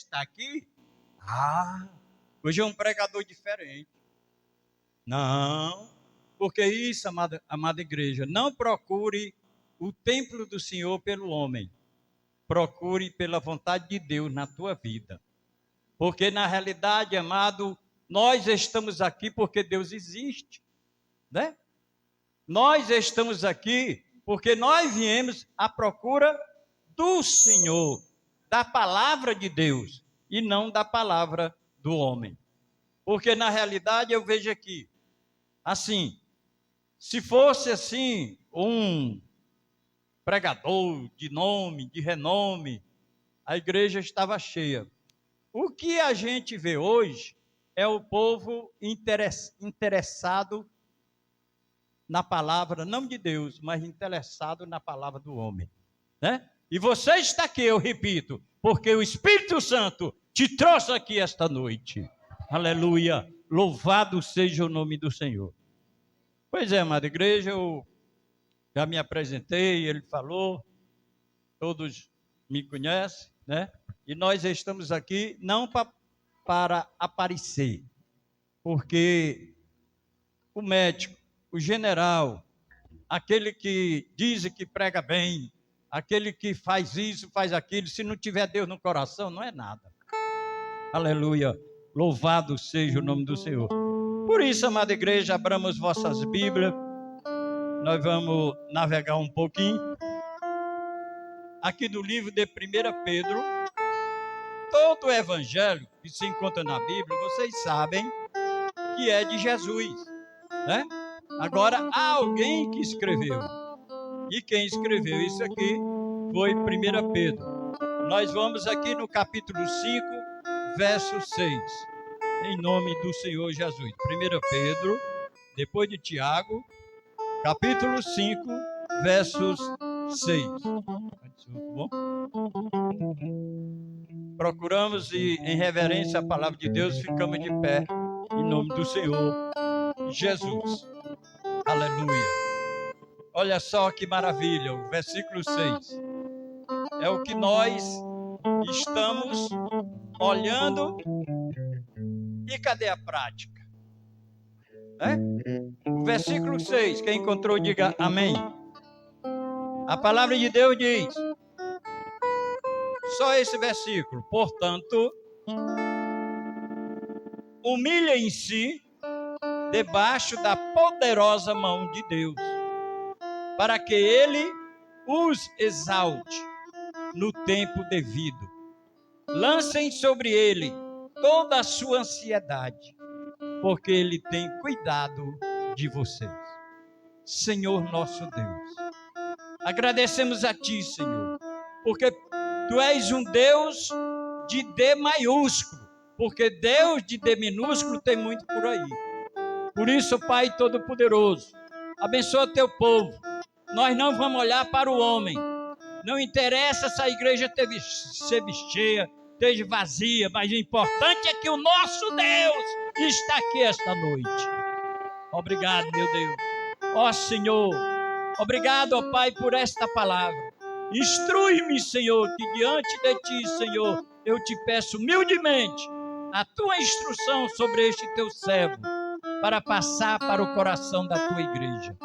está aqui? Hoje é um pregador diferente. Não, porque isso, amada igreja, não procure o templo do Senhor pelo homem. Procure pela vontade de Deus na tua vida. Porque na realidade, amado, nós estamos aqui porque Deus existe, né? Nós estamos aqui porque nós viemos à procura do Senhor, da palavra de Deus, e não da palavra do homem. Porque na realidade eu vejo aqui, assim, se fosse assim, um pregador de nome, de renome, a igreja estava cheia. O que a gente vê hoje é o povo interessado na palavra, não de Deus, mas interessado na palavra do homem, né? E você está aqui, eu repito, porque o Espírito Santo te trouxe aqui esta noite. Aleluia! Louvado seja o nome do Senhor. Pois é, amada igreja, eu já me apresentei, ele falou, todos me conhecem, né? E nós estamos aqui não para aparecer, porque o médico, o general, aquele que diz que prega bem, aquele que faz isso, faz aquilo, se não tiver Deus no coração, não é nada. Aleluia, louvado seja o nome do Senhor. Por isso, amada igreja, abramos vossas Bíblias, nós vamos navegar um pouquinho, aqui no livro de 1 Pedro. Todo o evangelho que se encontra na Bíblia, vocês sabem que é de Jesus, né? Agora, há alguém que escreveu, e quem escreveu isso aqui foi 1 Pedro. Nós vamos aqui no capítulo 5, verso 6, em nome do Senhor Jesus. 1 Pedro, depois de Tiago, capítulo 5, versos 6. Bom? Procuramos e, em reverência à palavra de Deus, ficamos de pé, em nome do Senhor Jesus. Aleluia. Olha só que maravilha, o versículo 6. É o que nós estamos olhando. E cadê a prática? O versículo 6, quem encontrou, diga amém. A palavra de Deus diz, só esse versículo, portanto, humilha em si, debaixo da poderosa mão de Deus, para que Ele os exalte no tempo devido. Lancem sobre Ele toda a sua ansiedade, porque Ele tem cuidado de vocês. Senhor nosso Deus, agradecemos a Ti, Senhor, porque Tu és um Deus de D maiúsculo, porque Deus de D minúsculo tem muito por aí. Por isso, Pai Todo-Poderoso, abençoa Teu povo. Nós não vamos olhar para o homem. Não interessa se a igreja ser cheia, esteja vazia, mas o importante é que o nosso Deus está aqui esta noite. Obrigado, meu Deus. Ó Senhor, obrigado, ó Pai, por esta palavra. Instrui-me, Senhor, que diante de Ti, Senhor, eu te peço humildemente a Tua instrução sobre este Teu servo, para passar para o coração da Tua igreja.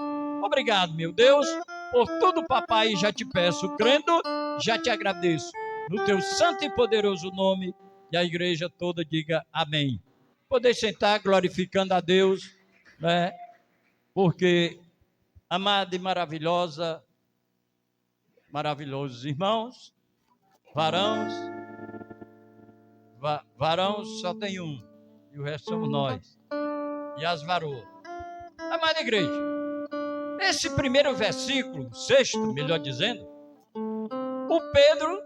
Obrigado, meu Deus, por tudo, papai, já te peço, crendo, já te agradeço. No Teu santo e poderoso nome, e a igreja toda diga amém. Poder sentar glorificando a Deus, né? Porque, amada e maravilhosa, maravilhosos irmãos, varão só tem um, e o resto somos nós, e as varoas. Amada igreja, esse primeiro versículo, sexto, melhor dizendo, o Pedro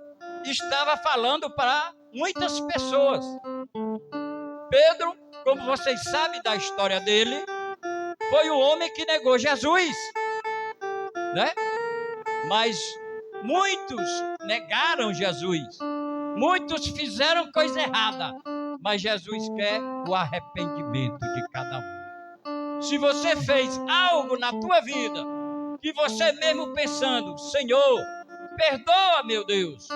estava falando para muitas pessoas. Pedro, como vocês sabem da história dele, foi o homem que negou Jesus, né? Mas muitos negaram Jesus, muitos fizeram coisa errada, mas Jesus quer o arrependimento de cada um. Se você fez algo na tua vida, que você mesmo pensando, Senhor, perdoa, meu Deus,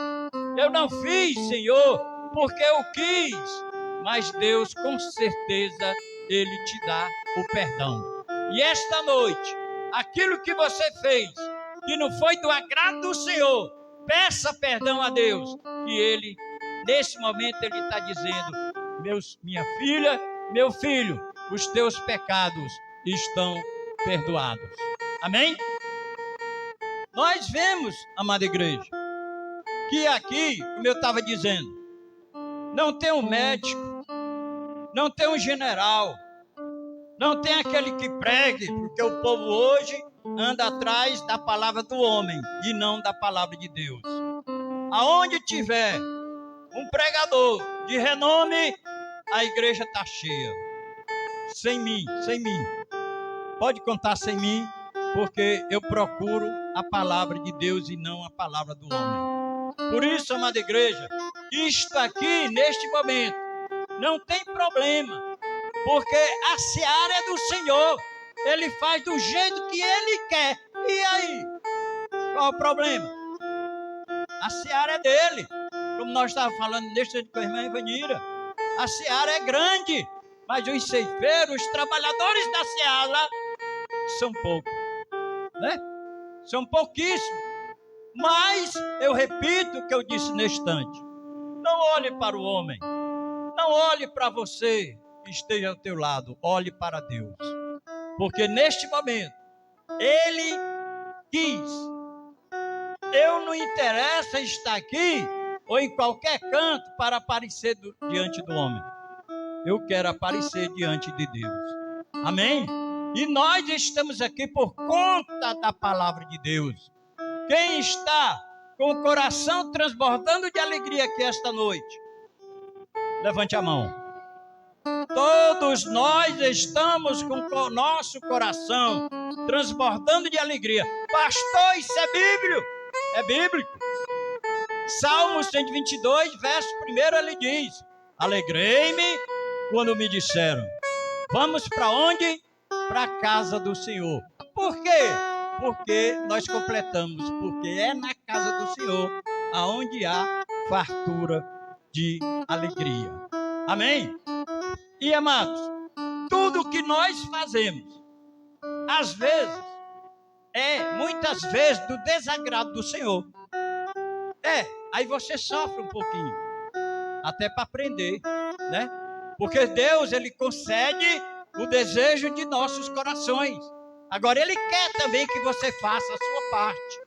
eu não fiz, Senhor, porque eu quis, mas Deus, com certeza, Ele te dá o perdão. E esta noite, aquilo que você fez, que não foi do agrado do Senhor, peça perdão a Deus. E Ele, nesse momento, Ele está dizendo: minha filha, meu filho, os teus pecados estão perdoados. Amém? Nós vemos, amada igreja, que aqui, como eu estava dizendo, não tem um médico, não tem um general, não tem aquele que pregue, porque o povo hoje anda atrás da palavra do homem e não da palavra de Deus. Aonde tiver um pregador de renome, a igreja está cheia. Sem mim. Pode contar sem mim, porque eu procuro a palavra de Deus e não a palavra do homem. Por isso, amada igreja, isto aqui, neste momento, não tem problema, porque a seara é do Senhor. Ele faz do jeito que Ele quer. E aí? Qual o problema? A seara é dele. Como nós estávamos falando neste com a irmã Ivanira, a seara é grande, mas os ceifeiros, os trabalhadores da seara, são poucos, né? São pouquíssimos. Mas eu repito o que eu disse neste instante: não olhe para o homem, não olhe para você que esteja ao teu lado, olhe para Deus, porque neste momento Ele quis. Eu não interessa estar aqui ou em qualquer canto para aparecer diante do homem. Eu quero aparecer diante de Deus. Amém? E nós estamos aqui por conta da palavra de Deus. Quem está com o coração transbordando de alegria aqui esta noite? Levante a mão. Todos nós estamos com o nosso coração transbordando de alegria. Pastor, isso é bíblico? É bíblico. Salmo 122, verso 1, ele diz: alegrei-me quando me disseram, vamos para onde? Para a casa do Senhor. Por quê? Porque nós completamos, porque é na casa do Senhor aonde há fartura de alegria. Amém? E amados, tudo que nós fazemos, às vezes, muitas vezes do desagrado do Senhor. Aí você sofre um pouquinho, até para aprender, né? Porque Deus, Ele concede o desejo de nossos corações. Agora, Ele quer também que você faça a sua parte.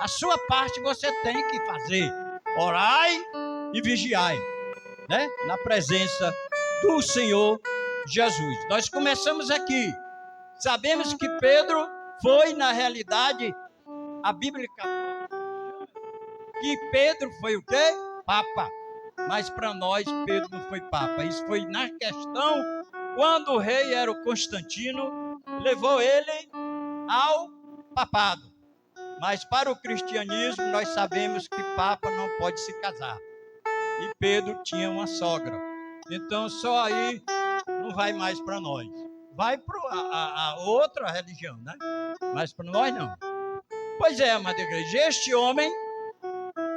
A sua parte você tem que fazer. Orai e vigiai, né? Na presença do Senhor Jesus. Nós começamos aqui. Sabemos que Pedro foi, na realidade, a Bíblia que Pedro foi o quê? Papa. Mas para nós, Pedro não foi papa. Isso foi na questão quando o rei era o Constantino, levou ele ao papado. Mas para o cristianismo, nós sabemos que papa não pode se casar. E Pedro tinha uma sogra. Então, só aí não vai mais para nós. Vai para a outra religião, né? Mas para nós, não. Pois é, amada igreja, este homem,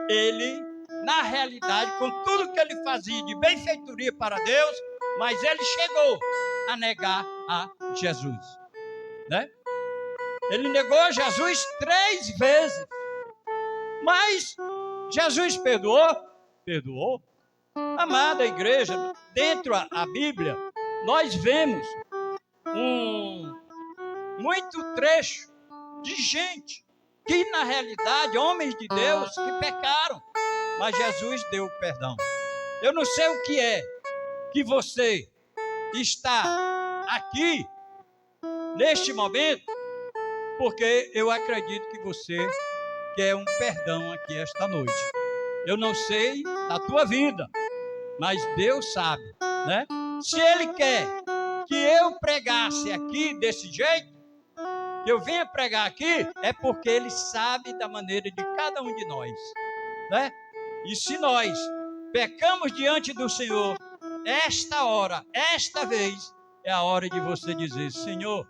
ele, na realidade, com tudo que ele fazia de benfeitoria para Deus, mas ele chegou a negar a Jesus, né? Ele negou Jesus 3 vezes. Mas Jesus perdoou? Perdoou. Amada igreja, dentro da Bíblia, nós vemos muito trecho de gente que, na realidade, homens de Deus que pecaram, mas Jesus deu o perdão. Eu não sei o que é que você está aqui, neste momento, porque eu acredito que você quer um perdão aqui esta noite. Eu não sei da tua vida, mas Deus sabe, né? Se Ele quer que eu pregasse aqui desse jeito, que eu venha pregar aqui, é porque Ele sabe da maneira de cada um de nós, né? E se nós pecamos diante do Senhor, esta hora, esta vez, é a hora de você dizer: Senhor,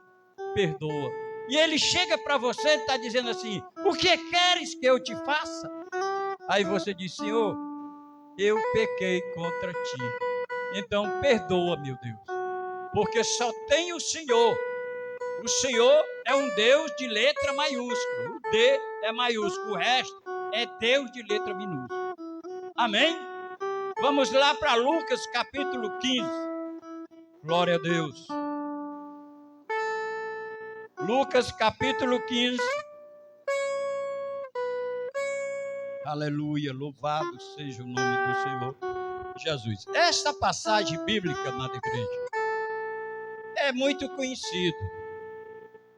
perdoa. E Ele chega para você e está dizendo assim: o que queres que eu te faça? Aí você diz: Senhor, eu pequei contra ti. Então perdoa, meu Deus, porque só tem o Senhor. O Senhor é um Deus de letra maiúscula. O D é maiúsculo, o resto é Deus de letra minúscula. Amém? Vamos lá para Lucas capítulo 15. Glória a Deus. Lucas capítulo 15. Aleluia, louvado seja o nome do Senhor Jesus. Esta passagem bíblica, amada igreja, é muito conhecida.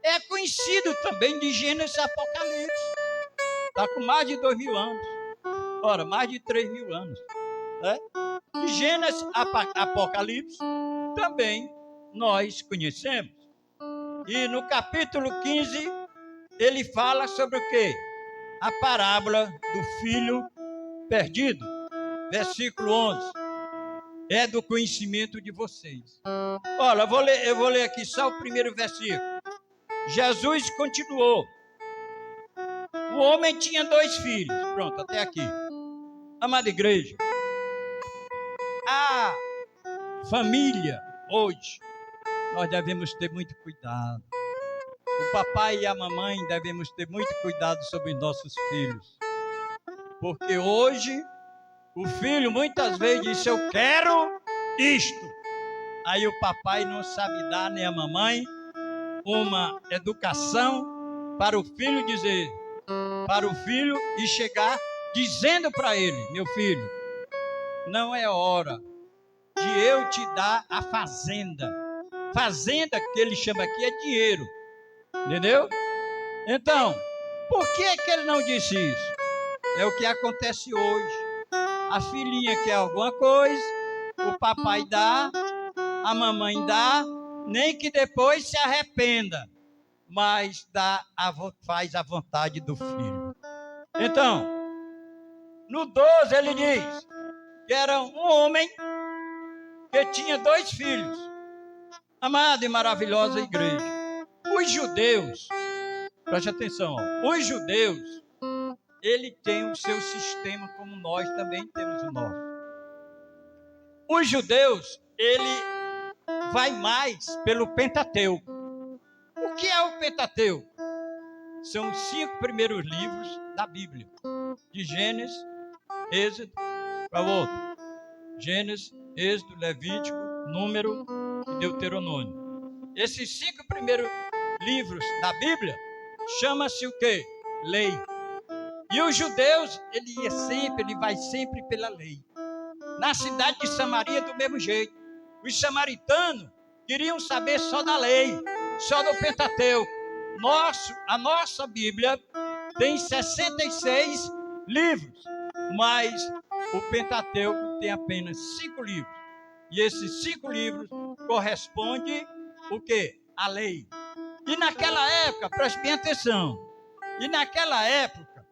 É conhecido também de Gênesis e Apocalipse. Está com mais de 2.000 anos. Ora, mais de 3.000 anos. Né? De Gênesis e Apocalipse também nós conhecemos. E no capítulo 15, ele fala sobre o quê? A parábola do filho perdido. Versículo 11. É do conhecimento de vocês. Olha, eu vou ler aqui só o primeiro versículo. Jesus continuou. O homem tinha 2 filhos. Pronto, até aqui. Amada igreja, a família hoje, nós devemos ter muito cuidado. O papai e a mamãe devemos ter muito cuidado sobre os nossos filhos. Porque hoje, o filho muitas vezes diz, eu quero isto. Aí o papai não sabe dar, nem a mamãe, uma educação para o filho dizer, para o filho e chegar dizendo para ele, meu filho, não é hora de eu te dar a fazenda. Fazenda que ele chama aqui é dinheiro. Entendeu? Então, por que ele não disse isso? É o que acontece hoje. A filhinha quer alguma coisa, o papai dá, a mamãe dá, nem que depois se arrependa, mas faz a vontade do filho. Então, no 12 ele diz que era um homem que tinha 2 filhos. Amada e maravilhosa igreja, os judeus, preste atenção, os judeus, ele tem o seu sistema como nós também temos o nosso. Os judeus, ele vai mais pelo Pentateuco. O que é o Pentateuco? São os 5 primeiros livros da Bíblia. De Gênesis, Êxodo, para o outro. Gênesis, Êxodo, Levítico, Número e Deuteronômio. Esses 5 primeiros livros da Bíblia chama-se o quê? Lei. E os judeus, ele vai sempre pela lei. Na cidade de Samaria, do mesmo jeito. Os samaritanos queriam saber só da lei, só do Pentateuco. A nossa Bíblia tem 66 livros, mas o Pentateuco tem apenas 5 livros. E esses 5 livros correspondem o quê? A lei. E naquela época, preste bem atenção, e naquela época,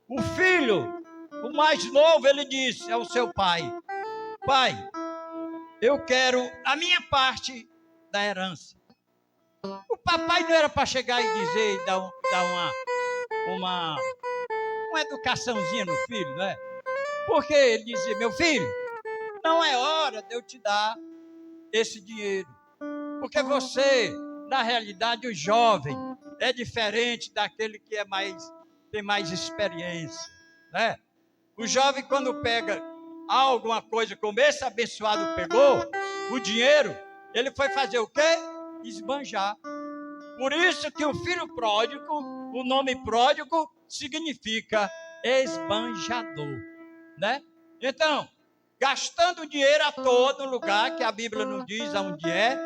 o filho, o mais novo, ele disse ao seu pai, pai, eu quero a minha parte da herança. O papai não era para chegar e dizer, e dar uma educaçãozinha no filho, não é? Porque ele dizia, meu filho, não é hora de eu te dar esse dinheiro. Porque você, na realidade, o jovem é diferente daquele que tem mais experiência, né? O jovem, quando pega alguma coisa como esse abençoado pegou, o dinheiro, ele foi fazer o quê? Esbanjar. Por isso que o filho pródigo, o nome pródigo, significa esbanjador, né? Então, gastando dinheiro à toa no lugar que a Bíblia não diz aonde é,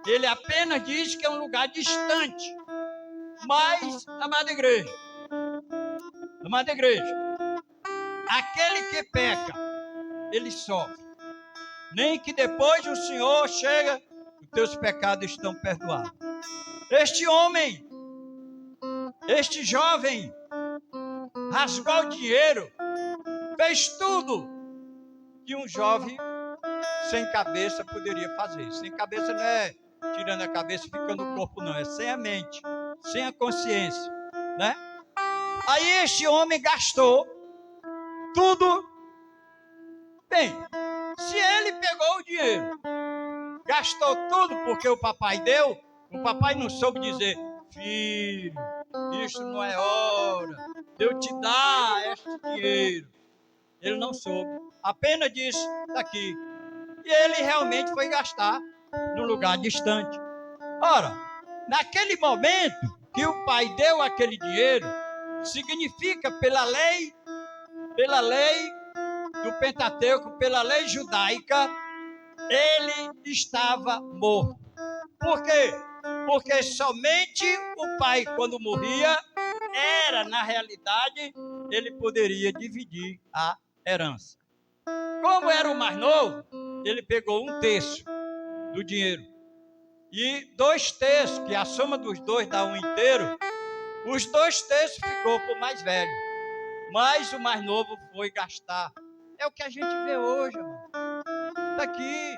ele apenas diz que é um lugar distante. Mas, amada igreja, aquele que peca, ele sofre. Nem que depois o Senhor chega, os teus pecados estão perdoados. Este homem, este jovem, rasgou o dinheiro, fez tudo que um jovem sem cabeça poderia fazer. Sem cabeça não é tirando a cabeça e ficando o corpo, não. É sem a mente, sem a consciência, né? Aí este homem gastou tudo, Bem, se ele pegou o dinheiro, gastou tudo porque o papai deu, o papai não soube dizer: filho, isso não é hora de eu te dar este dinheiro. Ele não soube, apenas disse: daqui. E ele realmente foi gastar num lugar distante. Ora, naquele momento que o pai deu aquele dinheiro, significa pela lei do Pentateuco, pela lei judaica, ele estava morto. Por quê? Porque somente o pai, quando morria, na realidade, ele poderia dividir a herança. Como era o mais novo, ele pegou 1/3 do dinheiro. E 2/3, que a soma dos dois dá 1/2, os 2/3 ficou para o mais velho. Mas o mais novo foi gastar. É o que a gente vê hoje, irmão. Está aqui.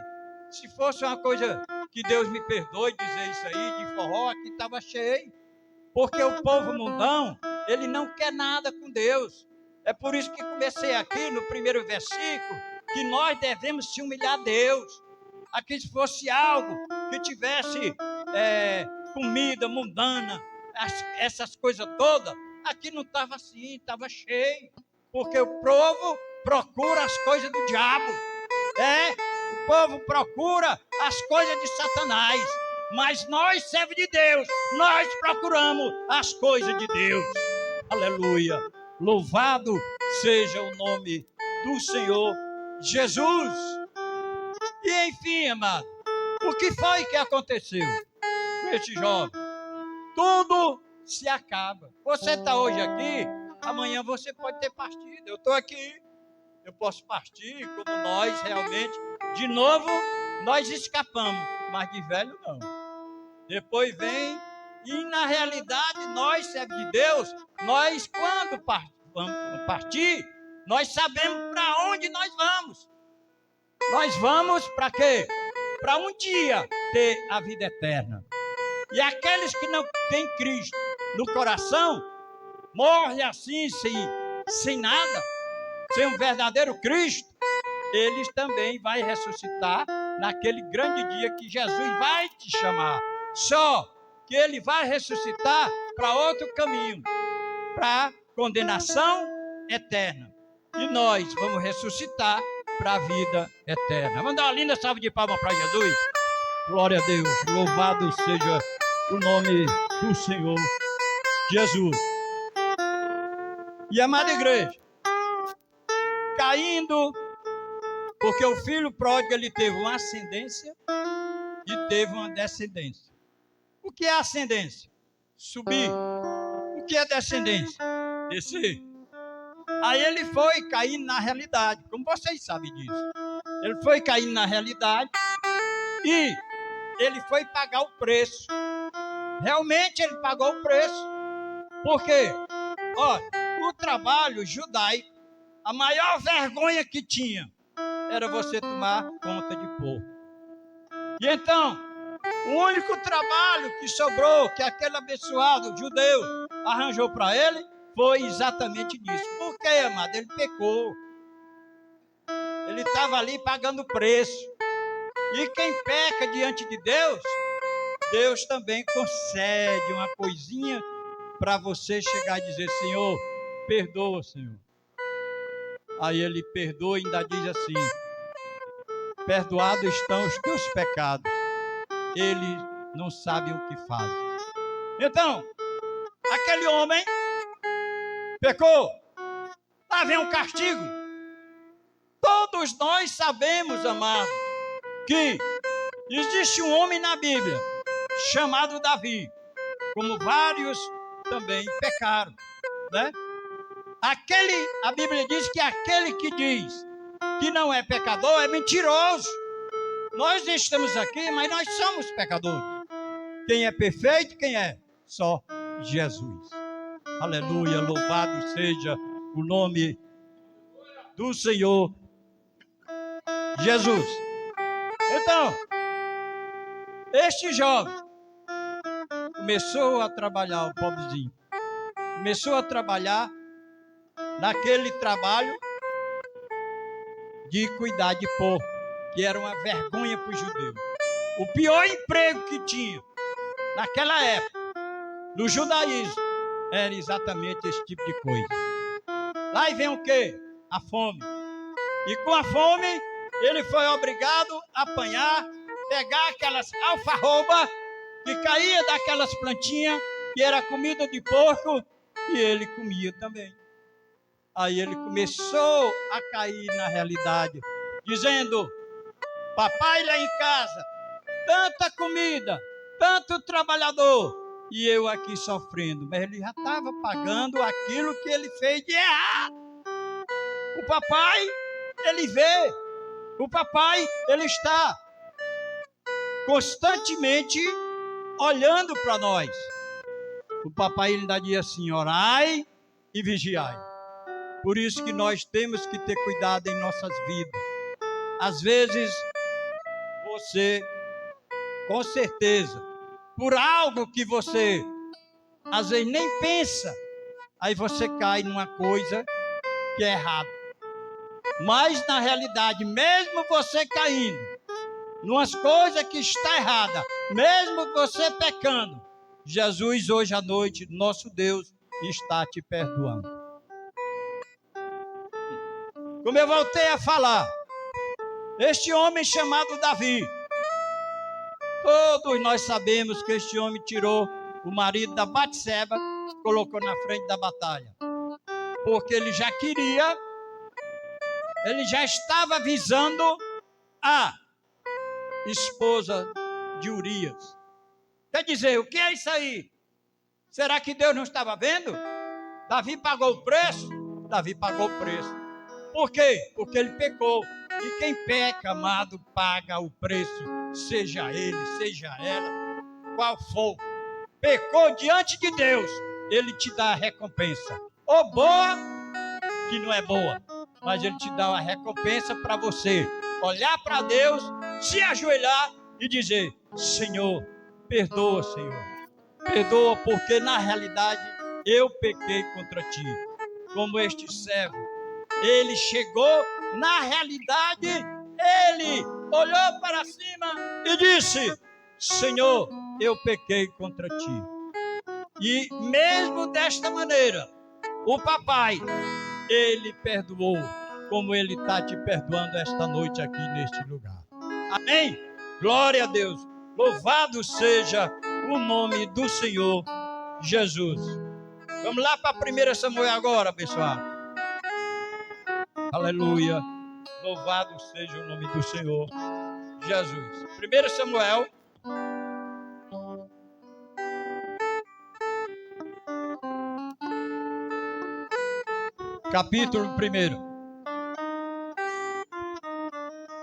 Se fosse uma coisa que Deus me perdoe dizer isso aí, de forró, aqui estava cheio. Porque o povo mundão, ele não quer nada com Deus. É por isso que comecei aqui no primeiro versículo, que nós devemos se humilhar a Deus. Aqui se fosse algo que tivesse comida mundana, essas coisas todas, aqui não estava assim, estava cheio. Porque o povo procura as coisas do diabo. O povo procura as coisas de Satanás. Mas nós, servos de Deus, nós procuramos as coisas de Deus. Aleluia. Louvado seja o nome do Senhor Jesus. E enfim, amado, o que foi que aconteceu com esse jovem? Tudo se acaba. Você está hoje aqui, amanhã você pode ter partido. Eu estou aqui, eu posso partir, como nós realmente, de novo, nós escapamos, mas de velho não. Depois vem, e na realidade, nós, servos de Deus, nós quando partir, nós sabemos para onde nós vamos. Nós vamos para quê? Para um dia ter a vida eterna. E aqueles que não têm Cristo no coração, morrem assim, sem nada, sem um verdadeiro Cristo, eles também vão ressuscitar naquele grande dia que Jesus vai te chamar. Só que ele vai ressuscitar para outro caminho, para condenação eterna. E nós vamos ressuscitar para a vida eterna. Vamos dar uma linda salva de palmas para Jesus. Glória a Deus. Louvado seja o nome do Senhor Jesus. E amada igreja, caindo, porque o filho pródigo ele teve uma ascendência e teve uma descendência. O que é ascendência? Subir. O que é descendência? Descer. Aí ele foi caindo na realidade, como vocês sabem disso. Ele foi caindo na realidade e ele foi pagar o preço. Realmente ele pagou o preço. Por quê? Olha, o trabalho judaico, a maior vergonha que tinha era você tomar conta de povo. E então, o único trabalho que sobrou, que aquele abençoado judeu arranjou para ele, foi exatamente nisso. Por quê, amado? Ele pecou. Ele estava ali pagando o preço. E quem peca diante de Deus, Deus também concede uma coisinha para você chegar e dizer: Senhor, perdoa, Senhor. Aí ele perdoa e ainda diz assim: perdoados estão os teus pecados. Eles não sabem o que fazem. Então, aquele homem pecou. Lá vem um castigo. Todos nós sabemos, amado, que existe um homem na Bíblia chamado Davi, como vários também pecaram, né? A Bíblia diz que aquele que diz que não é pecador é mentiroso. Nós estamos aqui, mas nós somos pecadores. Quem é perfeito, quem é? Só Jesus. Aleluia, louvado seja o nome do Senhor Jesus. Então, este jovem começou a trabalhar, o pobrezinho, começou a trabalhar naquele trabalho de cuidar de porco, que era uma vergonha para os judeus. O pior emprego que tinha naquela época, no judaísmo, era exatamente esse tipo de coisa. Lá vem o quê? A fome. E com a fome, ele foi obrigado a apanhar, pegar aquelas alfarrobas que caía daquelas plantinhas, que era comida de porco, e ele comia também. Aí ele começou a cair na realidade, dizendo: papai lá em casa, tanta comida, tanto trabalhador, e eu aqui sofrendo. Mas ele já estava pagando aquilo que ele fez de errado. O papai, ele vê. O papai, ele está constantemente olhando para nós. O papai ainda diz assim: orai e vigiai. Por isso que nós temos que ter cuidado em nossas vidas. Às vezes, você, com certeza, por algo que você, às vezes, nem pensa, aí você cai numa coisa que é errada. Mas, na realidade, mesmo você caindo numas coisas que está errada, mesmo você pecando, Jesus, hoje à noite, nosso Deus, está te perdoando. Como eu voltei a falar, este homem chamado Davi, todos nós sabemos que este homem tirou o marido da Batseba, colocou na frente da batalha, porque ele já queria, ele já estava visando a esposa de Urias. Quer dizer, o que é isso aí? Será que Deus não estava vendo? Davi pagou o preço? Davi pagou o preço. Por quê? Porque ele pecou. E quem peca, amado, paga o preço, seja ele, seja ela, qual for. Pecou diante de Deus, ele te dá a recompensa. Ou boa, que não é boa, mas ele te dá uma recompensa para você olhar para Deus, se ajoelhar e dizer: Senhor, perdoa, Senhor. Perdoa, porque na realidade eu pequei contra ti. Como este servo, ele chegou, na realidade, ele olhou para cima e disse: Senhor, eu pequei contra ti. E mesmo desta maneira, o papai, ele perdoou, como ele está te perdoando esta noite aqui neste lugar. Amém? Glória a Deus. Louvado seja o nome do Senhor Jesus. Vamos lá para 1 Samuel agora, pessoal. Aleluia. Louvado seja o nome do Senhor Jesus. 1 Samuel. Capítulo 1.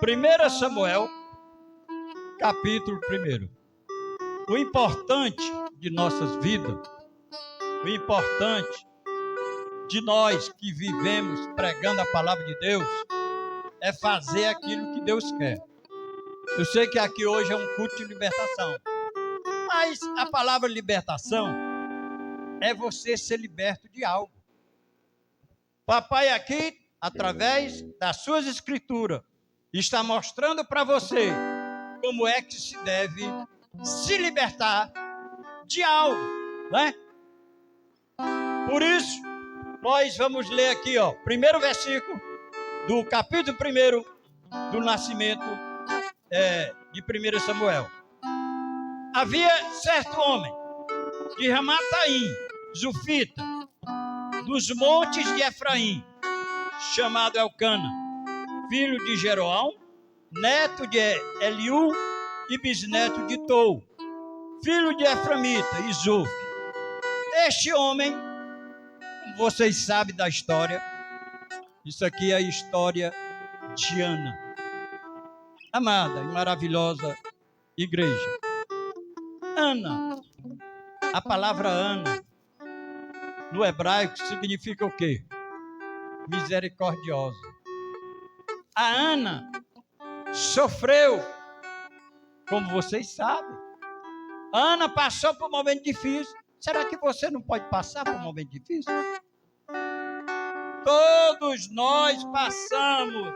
1 Samuel, capítulo 1. O importante de nossas vidas, o importante de nós que vivemos pregando a palavra de Deus, é fazer aquilo que Deus quer. Eu sei que aqui hoje é um culto de libertação, mas a palavra libertação é você ser liberto de algo. Papai aqui, através das suas escrituras, está mostrando para você como é que se deve se libertar de algo, né? Por isso, nós vamos ler aqui, primeiro versículo do capítulo 1 do nascimento de 1 Samuel. Havia certo homem de Ramataim, Zufita, dos montes de Efraim, chamado Elcana, filho de Jeroão, neto de Eliú e bisneto de Tou, filho de Eframita e Zuf. Este homem, como vocês sabem da história, isso aqui é a história de Ana. Amada e maravilhosa igreja. Ana, a palavra Ana, no hebraico, significa o quê? Misericordiosa. A Ana sofreu, como vocês sabem. A Ana passou por um momento difícil. Será que você não pode passar por um momento difícil? Todos nós passamos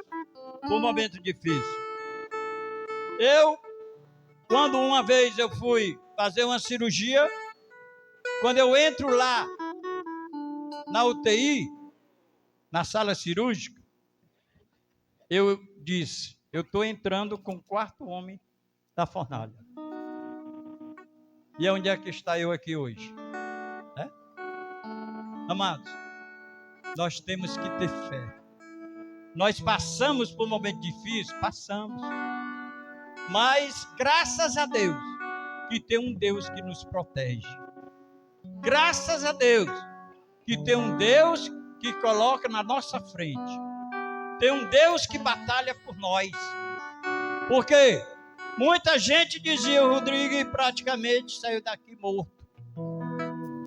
por momentos difíceis. Quando uma vez eu fui fazer uma cirurgia, quando eu entro lá na UTI, na sala cirúrgica, eu disse, eu estou entrando com o quarto homem da fornalha. E onde é que está eu aqui hoje? Amados, nós temos que ter fé. Nós passamos por um momento difícil, passamos. Mas graças a Deus, que tem um Deus que nos protege. Graças a Deus, que tem um Deus que coloca na nossa frente. Tem um Deus que batalha por nós. Porque muita gente dizia, o Rodrigo praticamente saiu daqui morto.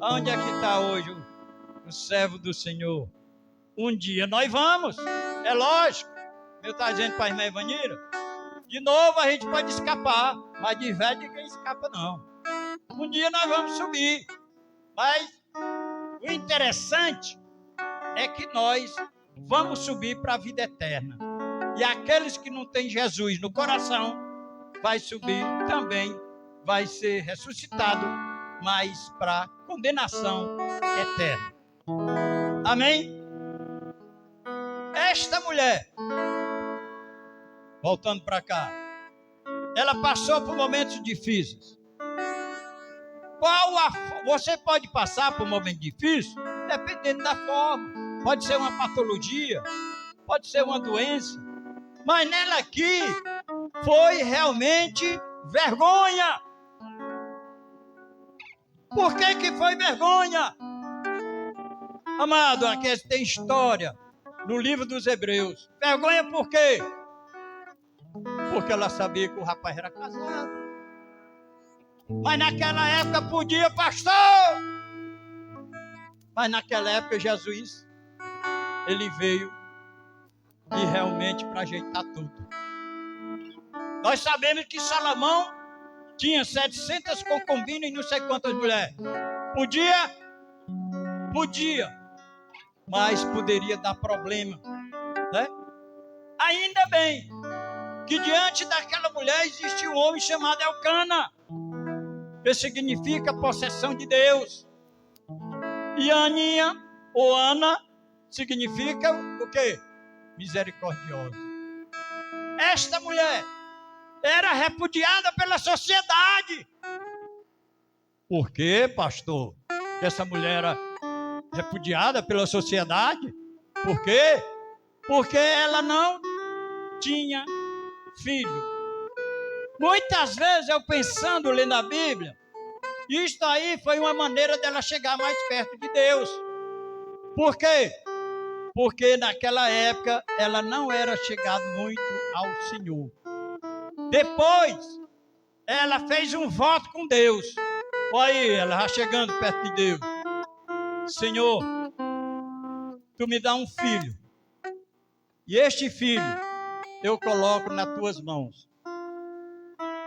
Onde é que está hoje o servo do Senhor? Um dia nós vamos, é lógico. Eu estou dizendo para a irmã Ivanira, de novo a gente pode escapar, mas de velho ninguém escapa não. Um dia nós vamos subir. Mas o interessante é que nós vamos subir para a vida eterna. E aqueles que não têm Jesus no coração, vai subir também, vai ser ressuscitado, mas para condenação eterna. Amém? Esta mulher, voltando para cá, ela passou por momentos difíceis. Você pode passar por um momento difícil, dependendo da forma. Pode ser uma patologia, pode ser uma doença. Mas nela aqui, foi realmente vergonha. Por que foi vergonha? Amado, aqui tem história no livro dos Hebreus. Vergonha por quê? Porque ela sabia que o rapaz era casado. Mas naquela época podia, pastor. Mas naquela época Jesus, ele veio e realmente para ajeitar tudo. Nós sabemos que Salomão tinha 700 concubinas e não sei quantas mulheres. Podia, mas poderia dar problema, né? Ainda bem que diante daquela mulher existe um homem chamado Elcana, que significa possessão de Deus. E Aninha, ou Ana, significa o quê? Misericordiosa. Esta mulher era repudiada pela sociedade. Por quê, pastor? Que essa mulher era repudiada pela sociedade? Por quê? Porque ela não tinha filho. Muitas vezes eu pensando, lendo a Bíblia, isto aí foi uma maneira dela chegar mais perto de Deus. Por quê? Porque naquela época ela não era chegada muito ao Senhor. Depois, ela fez um voto com Deus. Olha aí, ela já chegando perto de Deus. Senhor, tu me dá um filho. E este filho eu coloco nas tuas mãos.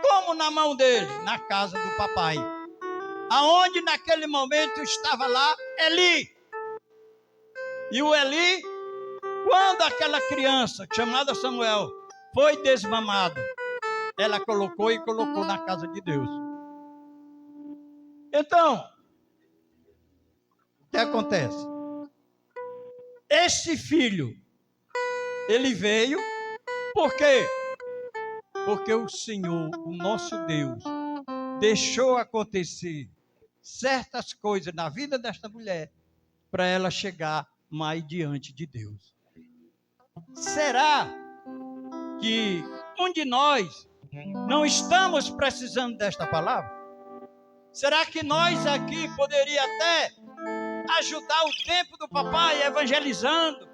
Como na mão dele? Na casa do papai. Aonde naquele momento estava lá Eli. E o Eli, quando aquela criança chamada Samuel foi desmamado, ela colocou na casa de Deus. Então, o que acontece? Esse filho, ele veio, por quê? Porque o Senhor, o nosso Deus, deixou acontecer certas coisas na vida desta mulher para ela chegar mais diante de Deus. Será que um de nós não estamos precisando desta palavra? Será que nós aqui poderíamos até ajudar o tempo do papai evangelizando,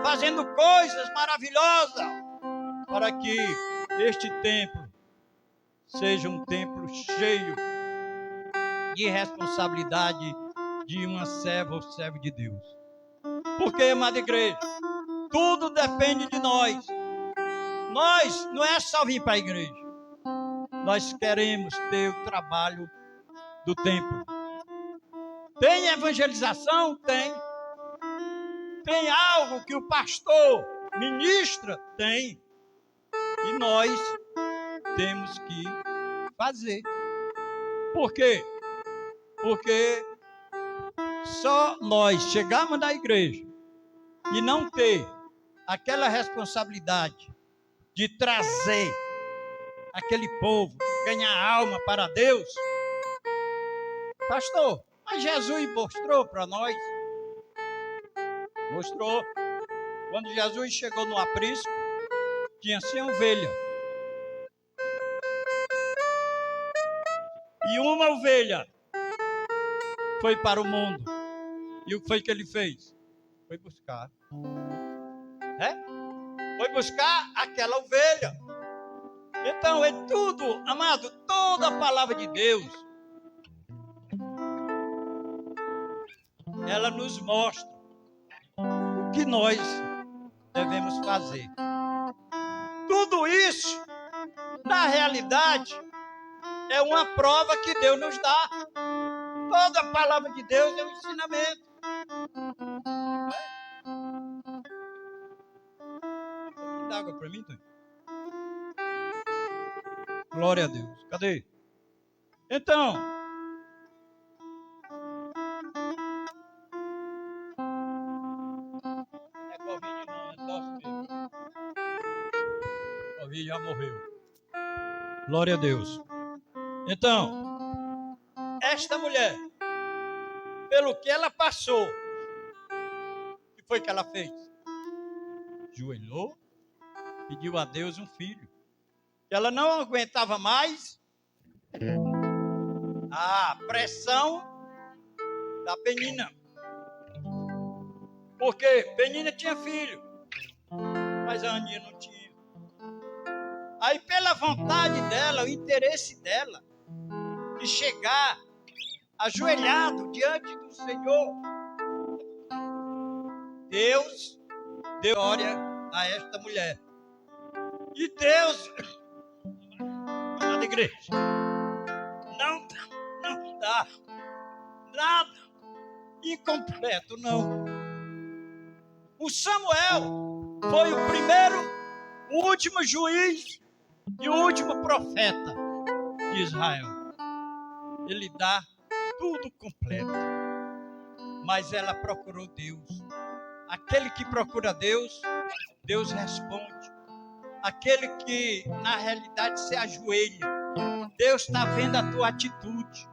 fazendo coisas maravilhosas para que este templo seja um templo cheio de responsabilidade de uma serva ou servo de Deus? Porque, amada igreja, tudo depende de nós. Nós não é só vir para a igreja. Nós queremos ter o trabalho do templo. Tem evangelização? Tem. Tem algo que o pastor ministra? Tem. E nós temos que fazer. Por quê? Porque só nós chegarmos na igreja e não ter aquela responsabilidade de trazer aquele povo, ganhar alma para Deus. Pastor, mas Jesus mostrou para nós. Mostrou. Quando Jesus chegou no aprisco, tinha 100 ovelhas. E uma ovelha foi para o mundo. E o que foi que ele fez? Foi buscar. Foi buscar aquela ovelha. Então, é tudo, amado, toda a palavra de Deus, ela nos mostra o que nós devemos fazer. Tudo isso, na realidade, é uma prova que Deus nos dá. Toda a palavra de Deus é um ensinamento. Dá água para mim, Tony? Glória a Deus. Cadê? Então, não é Covid não, é tosse mesmo. Covid já morreu. Glória a Deus. Então, esta mulher, pelo que ela passou, o que foi que ela fez? Ajoelhou, pediu a Deus um filho. Ela não aguentava mais a pressão da Penina. Porque Penina tinha filho, mas a Aninha não tinha. Aí, pela vontade dela, o interesse dela, de chegar ajoelhado diante do Senhor, Deus deu glória a esta mulher. E Deus, na igreja, não dá nada incompleto, não. O Samuel foi o primeiro, o último juiz e o último profeta de Israel. Ele dá tudo completo. Mas ela procurou Deus. Aquele que procura Deus, Deus responde. Aquele que, na realidade, se ajoelha, Deus está vendo a tua atitude.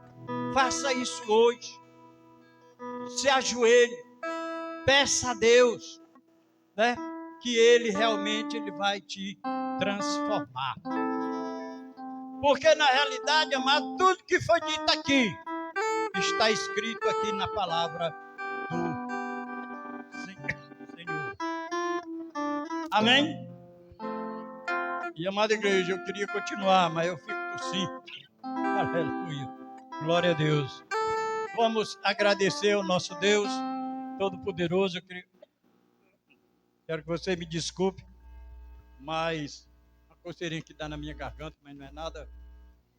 Faça isso hoje. Se ajoelhe. Peça a Deus, né, que Ele realmente vai te transformar. Porque, na realidade, amado, tudo que foi dito aqui está escrito aqui na palavra do Senhor. Amém? E, amada igreja, eu queria continuar, mas eu fico tossindo. Aleluia. Glória a Deus. Vamos agradecer ao nosso Deus Todo-Poderoso. Quero que você me desculpe, mas a coceirinha que dá na minha garganta, mas não é nada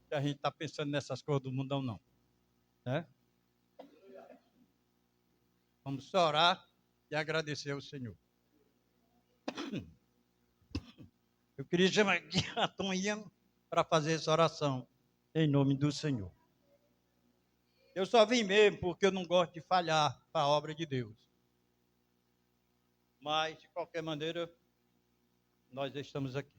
que a gente está pensando nessas coisas do mundão, não. Né? Vamos só orar e agradecer ao Senhor. Eu queria chamar aqui a Toninha para fazer essa oração, em nome do Senhor. Eu só vim mesmo porque eu não gosto de falhar para a obra de Deus. Mas, de qualquer maneira, nós estamos aqui.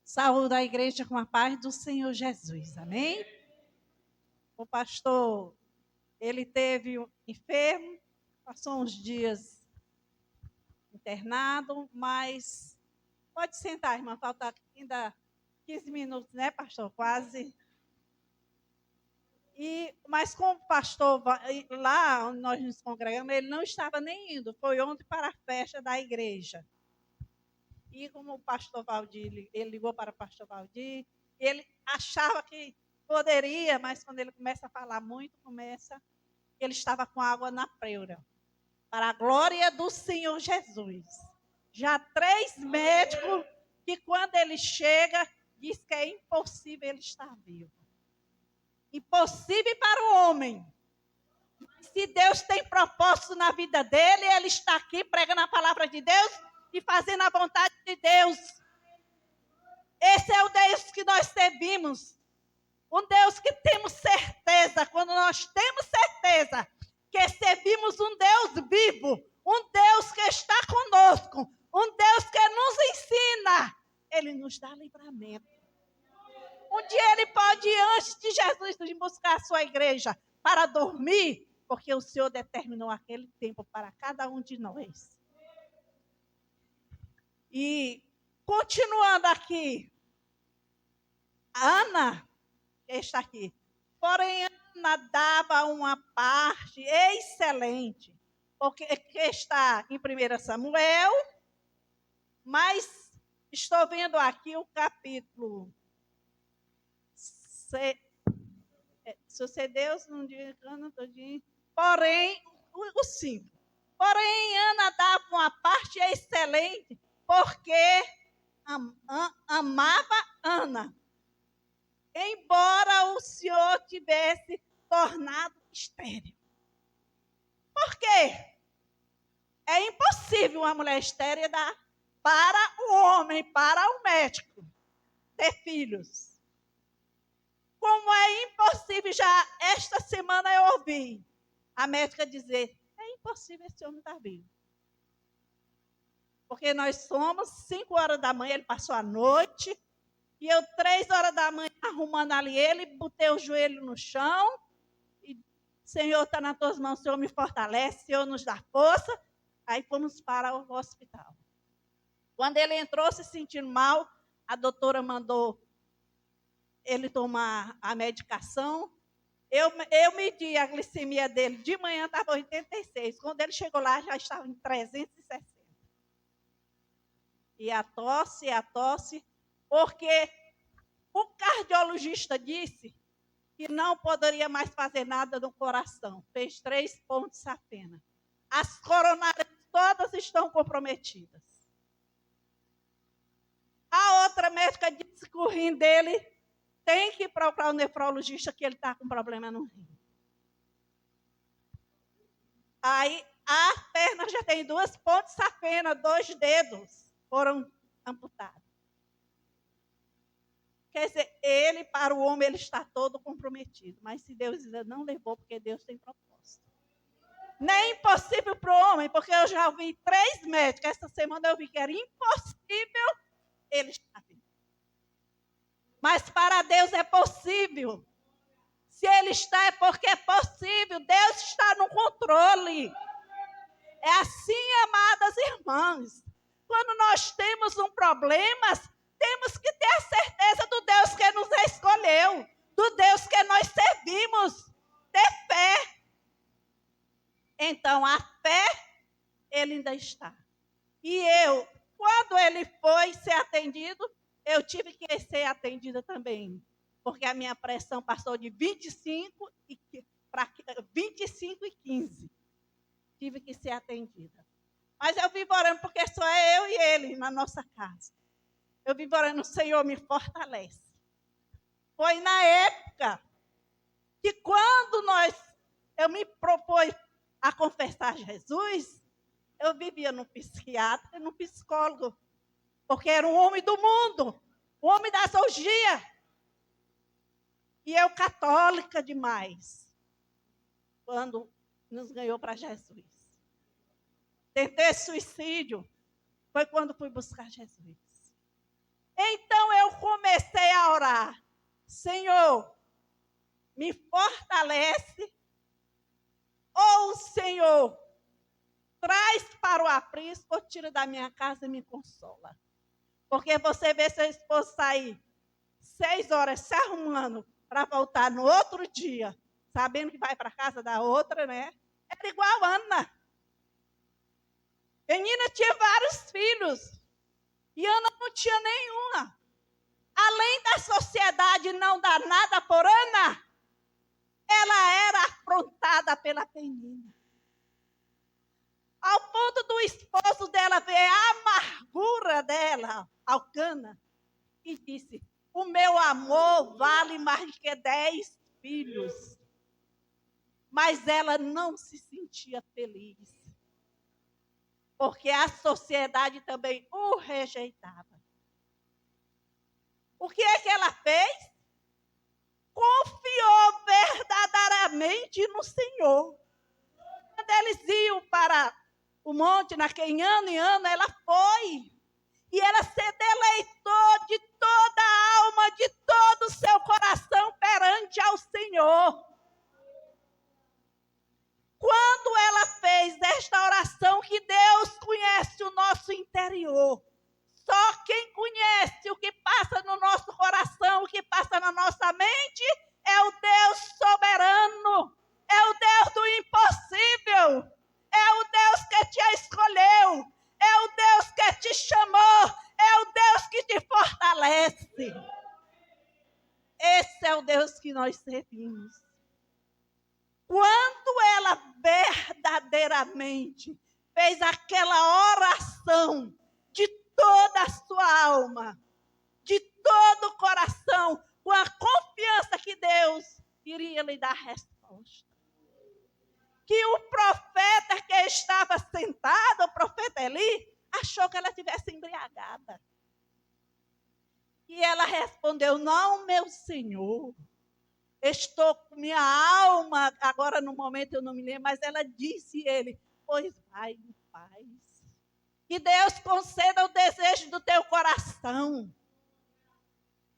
Saúde a igreja com a paz do Senhor Jesus. Amém? O pastor, ele teve enfermo, passou uns dias internado, mas pode sentar, irmã, falta ainda 15 minutos, né, pastor? Quase. Mas como o pastor, lá onde nós nos congregamos, ele não estava nem indo, foi ontem para a festa da igreja. E como o pastor Valdir, ele ligou para o pastor Valdir, ele achava que poderia, mas quando ele começa a falar muito, ele estava com água na pleura. Para a glória do Senhor Jesus. Já 3 médicos que quando ele chega, diz que é impossível ele estar vivo. Impossível para o homem, Se Deus tem propósito na vida dele, ele está aqui pregando a palavra de Deus e fazendo a vontade de Deus. Esse é o Deus que nós servimos. Um Deus que temos certeza, quando nós temos certeza que servimos um Deus vivo, um Deus que está conosco, um Deus que nos ensina, ele nos dá livramento. Um dia ele pode ir antes de Jesus ir buscar a sua igreja para dormir, porque o Senhor determinou aquele tempo para cada um de nós. E continuando aqui, Ana está aqui. Porém, Ana dava uma parte excelente, porque que está em 1 Samuel, mas estou vendo aqui o capítulo. Sucedeu-se num dia, porém, o 5. Porém, Ana dava uma parte excelente, porque amava Ana. Embora o Senhor tivesse tornado estéril. Por quê? É impossível uma mulher estéril dar para o homem, para o médico, ter filhos. Como é impossível, já esta semana eu ouvi a médica dizer, é impossível esse homem estar vivo. Porque nós somos 5 horas da manhã, ele passou a noite, e eu 3 horas da manhã arrumando ali ele, botei o joelho no chão, e Senhor, está nas tuas mãos, Senhor me fortalece, Senhor nos dá força. Aí fomos para o hospital. Quando ele entrou se sentindo mal, a doutora mandou ele tomar a medicação. Eu medi a glicemia dele, de manhã estava 86, quando ele chegou lá já estava em 360. E a tosse, porque o cardiologista disse que não poderia mais fazer nada no coração. Fez 3 pontos apenas. As coronárias todas estão comprometidas. A outra médica disse que o rim dele tem que procurar o nefrologista, que ele está com problema no rim. Aí a perna já tem 2 pontos apenas, 2 dedos foram amputados. Quer dizer, ele, para o homem, ele está todo comprometido. Mas se Deus ainda não levou, porque Deus tem propósito. Nem impossível para o homem, porque eu já ouvi 3 médicos. Essa semana eu vi que era impossível ele estar vivo. Mas para Deus é possível. Se ele está, é porque é possível. Deus está no controle. É assim, amadas irmãs. Quando nós temos um problema, temos que ter a certeza do Deus que nos escolheu, do Deus que nós servimos, ter fé. Então, a fé, ele ainda está. E eu, quando ele foi ser atendido, eu tive que ser atendida também, porque a minha pressão passou de 25 para 25 e 15. Tive que ser atendida. Mas eu vivo orando, porque só é eu e ele na nossa casa. Eu vivo orando, o Senhor me fortalece. Foi na época que quando eu me propus a confessar Jesus, eu vivia num psiquiatra e num psicólogo, porque era um homem do mundo, um homem das orgias. E eu católica demais, quando nos ganhou para Jesus. Tentei suicídio, foi quando fui buscar Jesus. Então eu comecei a orar, Senhor, me fortalece, ou o Senhor traz para o aprisco, ou tira da minha casa e me consola. Porque você vê seu esposo sair 6 horas se arrumando para voltar no outro dia, sabendo que vai para a casa da outra, né? Era igual a Ana. Menina tinha vários filhos. E Ana não tinha nenhuma. Além da sociedade não dar nada por Ana, ela era afrontada pela Penina. Ao ponto do esposo dela ver a amargura dela, Alcana, e disse, o meu amor vale mais que 10 filhos. mas ela não se sentia feliz, porque a sociedade também o rejeitava. O que é que ela fez? Confiou verdadeiramente no Senhor. Quando eles iam para o monte, naquele ano e ano, ela foi. E ela se deleitou de toda a alma, de todo o seu coração perante ao Senhor. Quando ela fez esta oração, que Deus conhece o nosso interior. Só quem conhece o que passa no nosso coração, o que passa na nossa mente, é o Deus soberano, é o Deus do impossível, é o Deus que te escolheu, é o Deus que te chamou, é o Deus que te fortalece. Esse é o Deus que nós servimos. Quando ela verdadeiramente fez aquela oração de toda a sua alma, de todo o coração, com a confiança que Deus iria lhe dar resposta. Que o profeta que estava sentado, o profeta Eli, achou que ela estivesse embriagada. E ela respondeu: não, meu Senhor, estou com minha alma, agora no momento eu não me lembro, mas ela disse a ele: pois vai em paz. Que Deus conceda o desejo do teu coração.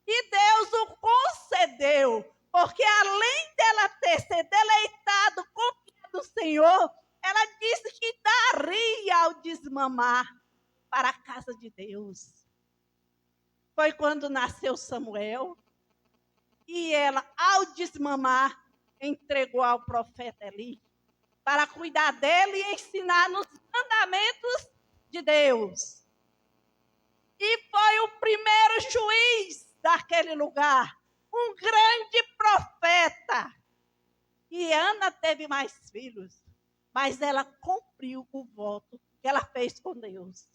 E Deus o concedeu, porque além dela ter se deleitado, confiado no Senhor, ela disse que daria ao desmamar para a casa de Deus. Foi quando nasceu Samuel, e ela, ao desmamar, entregou ao profeta Eli, para cuidar dele e ensinar nos mandamentos de Deus. E foi o primeiro juiz daquele lugar, um grande profeta. E Ana teve mais filhos, mas ela cumpriu o voto que ela fez com Deus.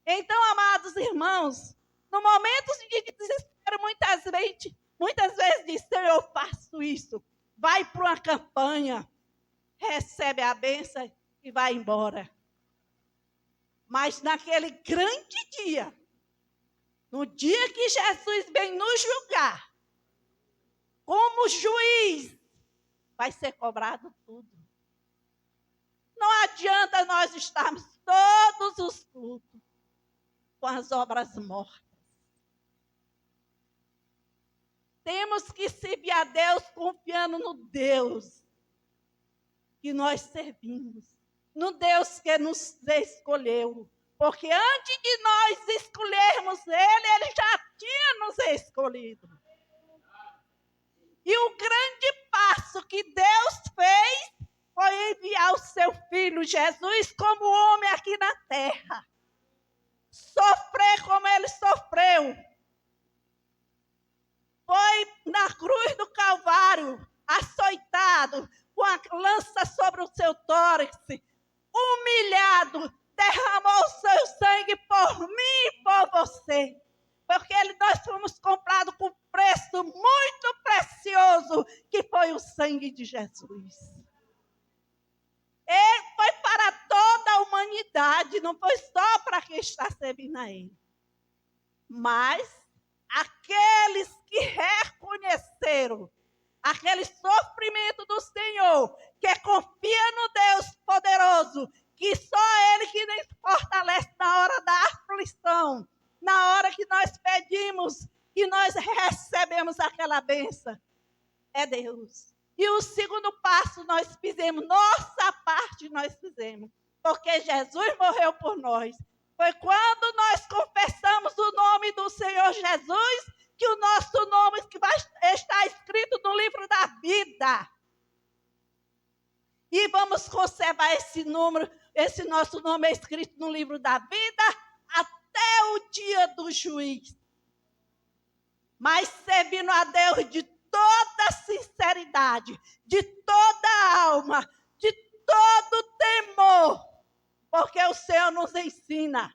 Então, amados irmãos, no momento de desespero, muitas vezes diz: Senhor, eu faço isso. Vai para uma campanha, recebe a bênção e vai embora. Mas naquele grande dia, no dia que Jesus vem nos julgar, como juiz, vai ser cobrado tudo. Não adianta nós estarmos todos os cultos com as obras mortas. Temos que servir a Deus confiando no Deus que nós servimos, no Deus que nos escolheu. Porque antes de nós escolhermos Ele já tinha nos escolhido. E o grande passo que Deus fez foi enviar o seu Filho Jesus como homem aqui na terra. Sofrer como Ele sofreu. Foi na cruz do Calvário, açoitado, com a lança sobre o seu tórax, humilhado, derramou o seu sangue por mim e por você. Porque nós fomos comprados com um preço muito precioso, que foi o sangue de Jesus. Ele foi para toda a humanidade, não foi só para quem está servindo a Ele. Mas aqueles que reconheceram aquele sofrimento do Senhor, que confia no Deus poderoso, que só Ele que nos fortalece na hora da aflição, na hora que nós pedimos, que nós recebemos aquela bênção, é Deus. E o segundo passo nós fizemos, nossa parte nós fizemos, porque Jesus morreu por nós. Foi quando nós confessamos o nome do Senhor Jesus, que o nosso nome está escrito no livro da vida. E vamos conservar esse nosso nome é escrito no livro da vida, até o dia do juiz. Mas servindo a Deus de toda sinceridade, de toda alma, de todo temor, porque o Senhor nos ensina.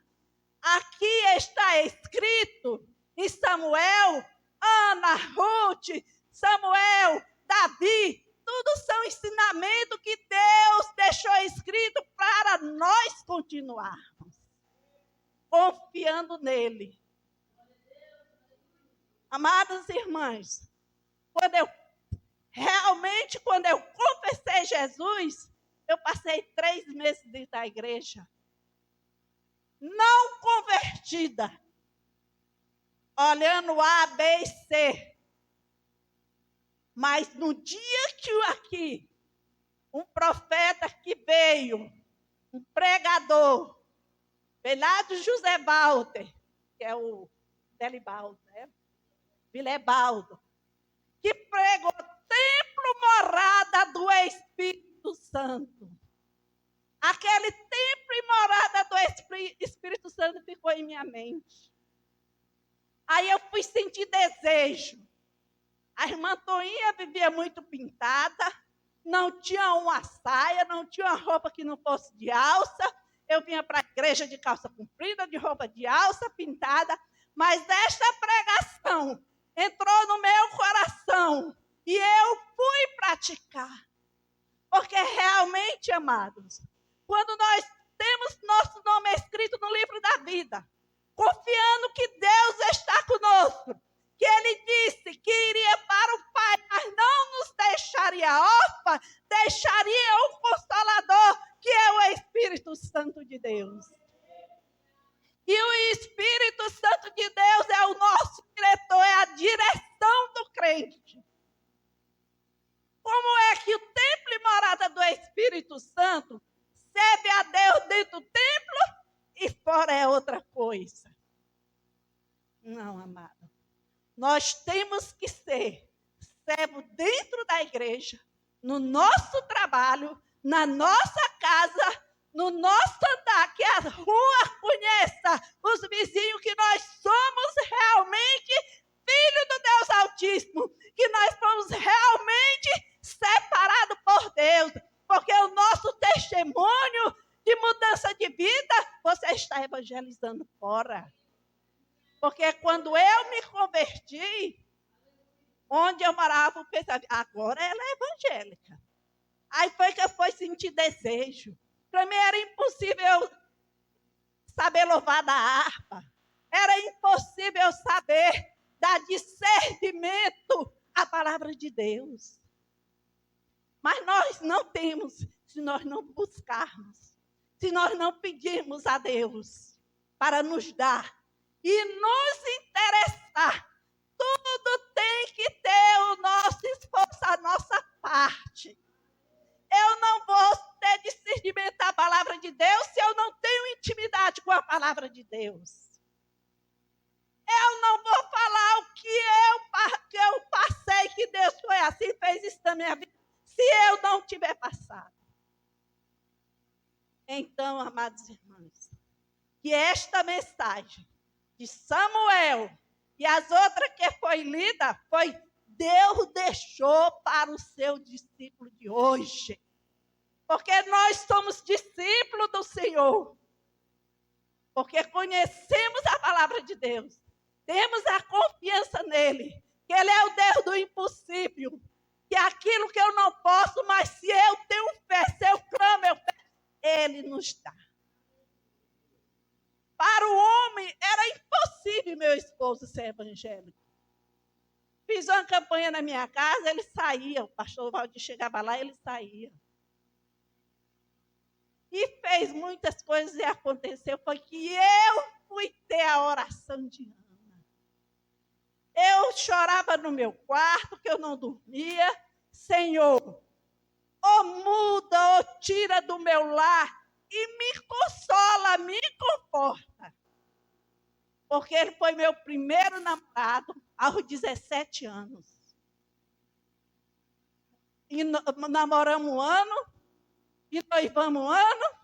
Aqui está escrito em Samuel, Ana, Ruth, Samuel, Davi, tudo são ensinamentos que Deus deixou escrito para nós continuarmos confiando nele. Amados irmãos, quando eu confessei Jesus, eu passei 3 meses dentro da igreja, não convertida, olhando A, B e C. Mas no dia que aqui, um profeta que veio, um pregador, lá do José Walter, que é o Delibaldo, né? Vilebaldo, que pregou templo morada do Espírito Santo. Aquele templo e morada do Espírito Santo ficou em minha mente. Aí eu fui sentir desejo. A irmã Toinha vivia muito pintada, não tinha uma saia, não tinha uma roupa que não fosse de alça. Eu vinha para a igreja de calça comprida, de roupa de alça, pintada, mas esta pregação entrou no meu coração e eu fui praticar. Porque realmente, amados, quando nós temos nosso nome escrito no livro da vida, confiando que Deus está conosco, que Ele disse que iria para o Pai, mas não nos deixaria órfãos, deixaria o Consolador, que é o Espírito Santo de Deus. E o Espírito Santo de Deus é o nosso diretor, é a direção do crente. Como é que o templo e morada do Espírito Santo serve a Deus dentro do templo e fora é outra coisa? Não, amado. Nós temos que ser servo dentro da igreja, no nosso trabalho, na nossa casa, no nosso andar, que a rua conheça, os vizinhos, que nós somos realmente filhos do Deus Altíssimo, que nós somos realmente separados por Deus, porque o nosso testemunho de mudança de vida, você está evangelizando fora. Porque quando eu me converti, onde eu morava, eu pensava, agora ela é evangélica. Aí foi que eu fui sentir desejo. Para mim era impossível eu saber louvar da harpa. Era impossível eu saber dar discernimento à palavra de Deus. Mas nós não temos, se nós não buscarmos, se nós não pedirmos a Deus para nos dar e nos interessar. Tudo tem que ter o nosso esforço, a nossa parte. Eu não vou ter discernimento da palavra de Deus se eu não tenho intimidade com a palavra de Deus. Eu não vou falar o que eu passei, que Deus foi assim, fez isso na minha vida, se eu não tiver passado. Então, amados irmãos, que esta mensagem de Samuel e as outras que foi lida, foi Deus deixou para o seu discípulo de hoje. Porque nós somos discípulos do Senhor. Porque conhecemos a palavra de Deus. Temos a confiança nele. Que ele é o Deus do impossível. Que aquilo que eu não posso, mas se eu tenho fé, se eu clamo, eu peço, ele nos dá. Para o homem, era impossível meu esposo ser evangélico. Fiz uma campanha na minha casa, ele saía. O pastor Valdir chegava lá, ele saía. E fez muitas coisas e aconteceu. Foi que eu fui ter a oração de Ana. Eu chorava no meu quarto, que eu não dormia. Senhor, ou muda, ou tira do meu lar e me consola, me conforta. Porque ele foi meu primeiro namorado aos 17 anos. E namoramos um ano, e noivamos um ano,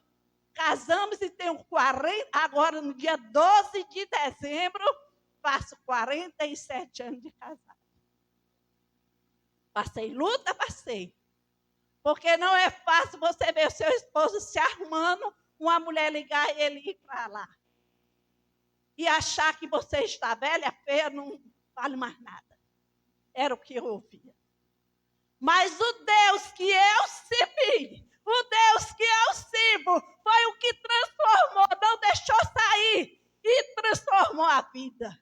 casamos e tenho 40, agora no dia 12 de dezembro, faço 47 anos de casado. Passei luta, passei. Porque não é fácil você ver o seu esposo se arrumando, uma mulher ligar e ele ir para lá. E achar que você está velha, feia, não vale mais nada. Era o que eu ouvia. Mas o Deus que eu servi, o Deus que eu sirvo, foi o que transformou, não deixou sair e transformou a vida.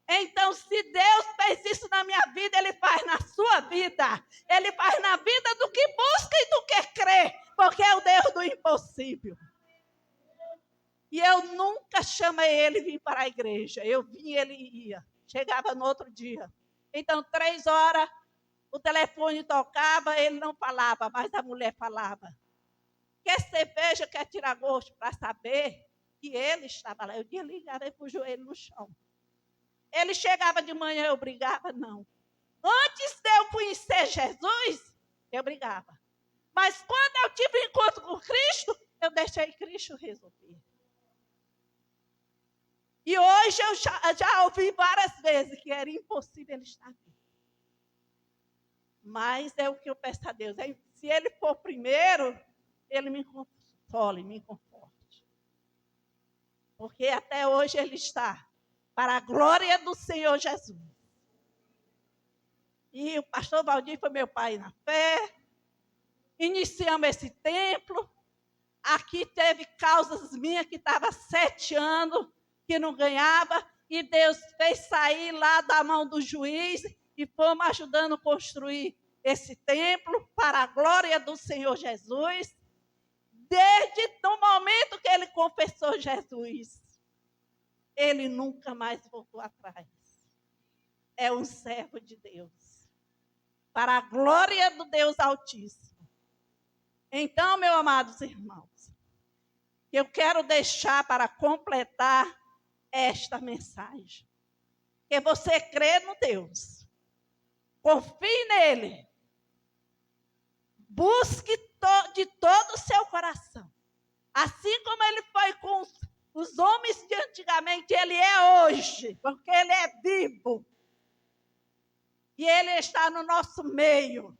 Então, se Deus fez isso na minha vida, Ele faz na sua vida. Ele faz na vida do que busca e do que crê, porque é o Deus do impossível. E eu nunca chamei ele vir para a igreja. Eu vinha, ele ia. Chegava no outro dia. Então, 3 horas, o telefone tocava, ele não falava, mas a mulher falava. Quer cerveja, quer tirar gosto para saber que ele estava lá. Eu desligava e pus o joelho no chão. Ele chegava de manhã, eu brigava? Não. Antes de eu conhecer Jesus, eu brigava. Mas quando eu tive encontro com Cristo, eu deixei Cristo resolver. E hoje eu já ouvi várias vezes que era impossível ele estar aqui. Mas é o que eu peço a Deus. Se ele for primeiro, ele me console, me conforte. Porque até hoje ele está para a glória do Senhor Jesus. E o pastor Valdir foi meu pai na fé. Iniciamos esse templo. Aqui teve causas minhas que estava 7 anos, que não ganhava. E Deus fez sair lá da mão do juiz. E fomos ajudando a construir esse templo para a glória do Senhor Jesus. Desde o momento que ele confessou Jesus, ele nunca mais voltou atrás. É um servo de Deus. Para a glória do Deus Altíssimo. Então, meus amados irmãos, eu quero deixar para completar esta mensagem. Que você crê no Deus. Confie nele. Busque de todo o seu coração. Assim como ele foi com os homens de antigamente, ele é hoje, porque ele é vivo. E ele está no nosso meio.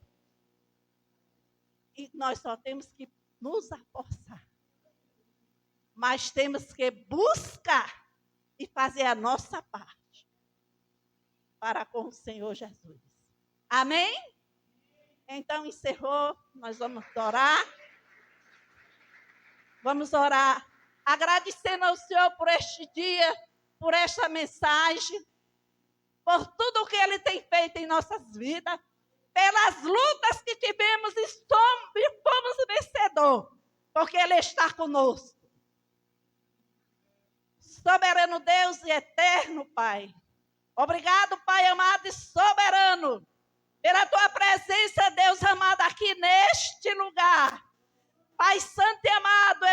E nós só temos que nos apossar. Mas temos que buscar e fazer a nossa parte para com o Senhor Jesus. Amém? Então, encerrou, nós vamos orar. Vamos orar, agradecendo ao Senhor por este dia, por esta mensagem, por tudo que Ele tem feito em nossas vidas, pelas lutas que tivemos e fomos vencedores, porque Ele está conosco. Soberano Deus e eterno Pai, obrigado, Pai amado e soberano, pela Tua presença, Deus amado, aqui neste lugar. Pai santo e amado,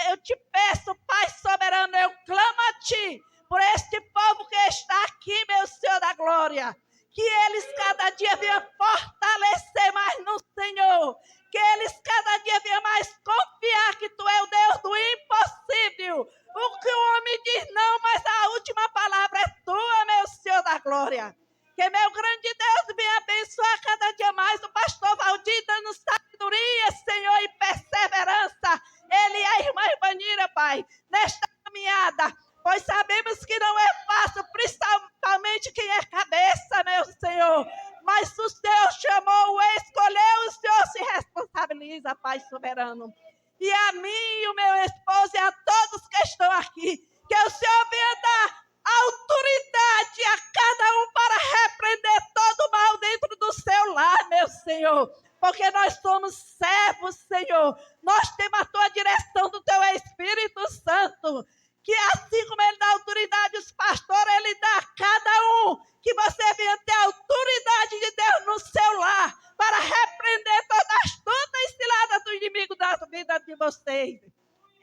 eu te peço, Pai soberano, eu clamo a Ti, por este povo que está aqui, meu Senhor da glória, que eles cada dia venham fortalecer mais no Senhor, que eles cada dia venham mais confiar que Tu é o Deus do impossível. O que o homem diz não, mas a última palavra é Tua, meu Senhor da glória. Que meu grande Deus venha abençoar cada dia mais o pastor Valdir, dando sabedoria, Senhor, e perseverança. Ele e a irmã Ivanira, Pai, nesta caminhada. Pois sabemos que não é fácil, principalmente quem é cabeça, meu Senhor. Mas o Senhor chamou, escolheu, o Senhor se responsabiliza, Pai soberano. E a mim, e o meu esposo, e a todos que estão aqui, que o Senhor venha dar autoridade a cada um para repreender todo o mal dentro do seu lar, meu Senhor. Porque nós somos servos, Senhor. Nós temos a Tua direção do Teu Espírito Santo. Que assim como Ele dá autoridade aos pastores, Ele dá a cada um. Que você venha ter a autoridade de Deus no seu lar. Para repreender todas as astutas e ciladas do inimigo da vida de vocês.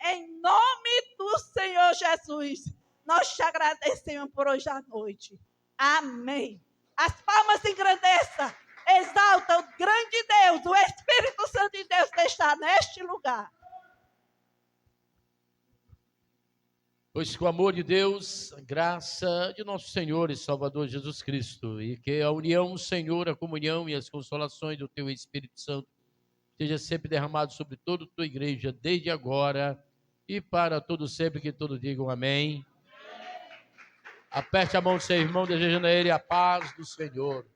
Em nome do Senhor Jesus. Nós te agradecemos por hoje à noite. Amém. As palmas engrandeçam. Exalta o grande Deus, o Espírito Santo de Deus que está neste lugar. Pois que o amor de Deus, a graça de nosso Senhor e Salvador Jesus Cristo, e que a união, o Senhor, a comunhão e as consolações do Teu Espírito Santo seja sempre derramado sobre toda a Tua igreja, desde agora e para todo sempre, que todos digam amém. Aperte a mão do seu irmão, desejando a ele a paz do Senhor.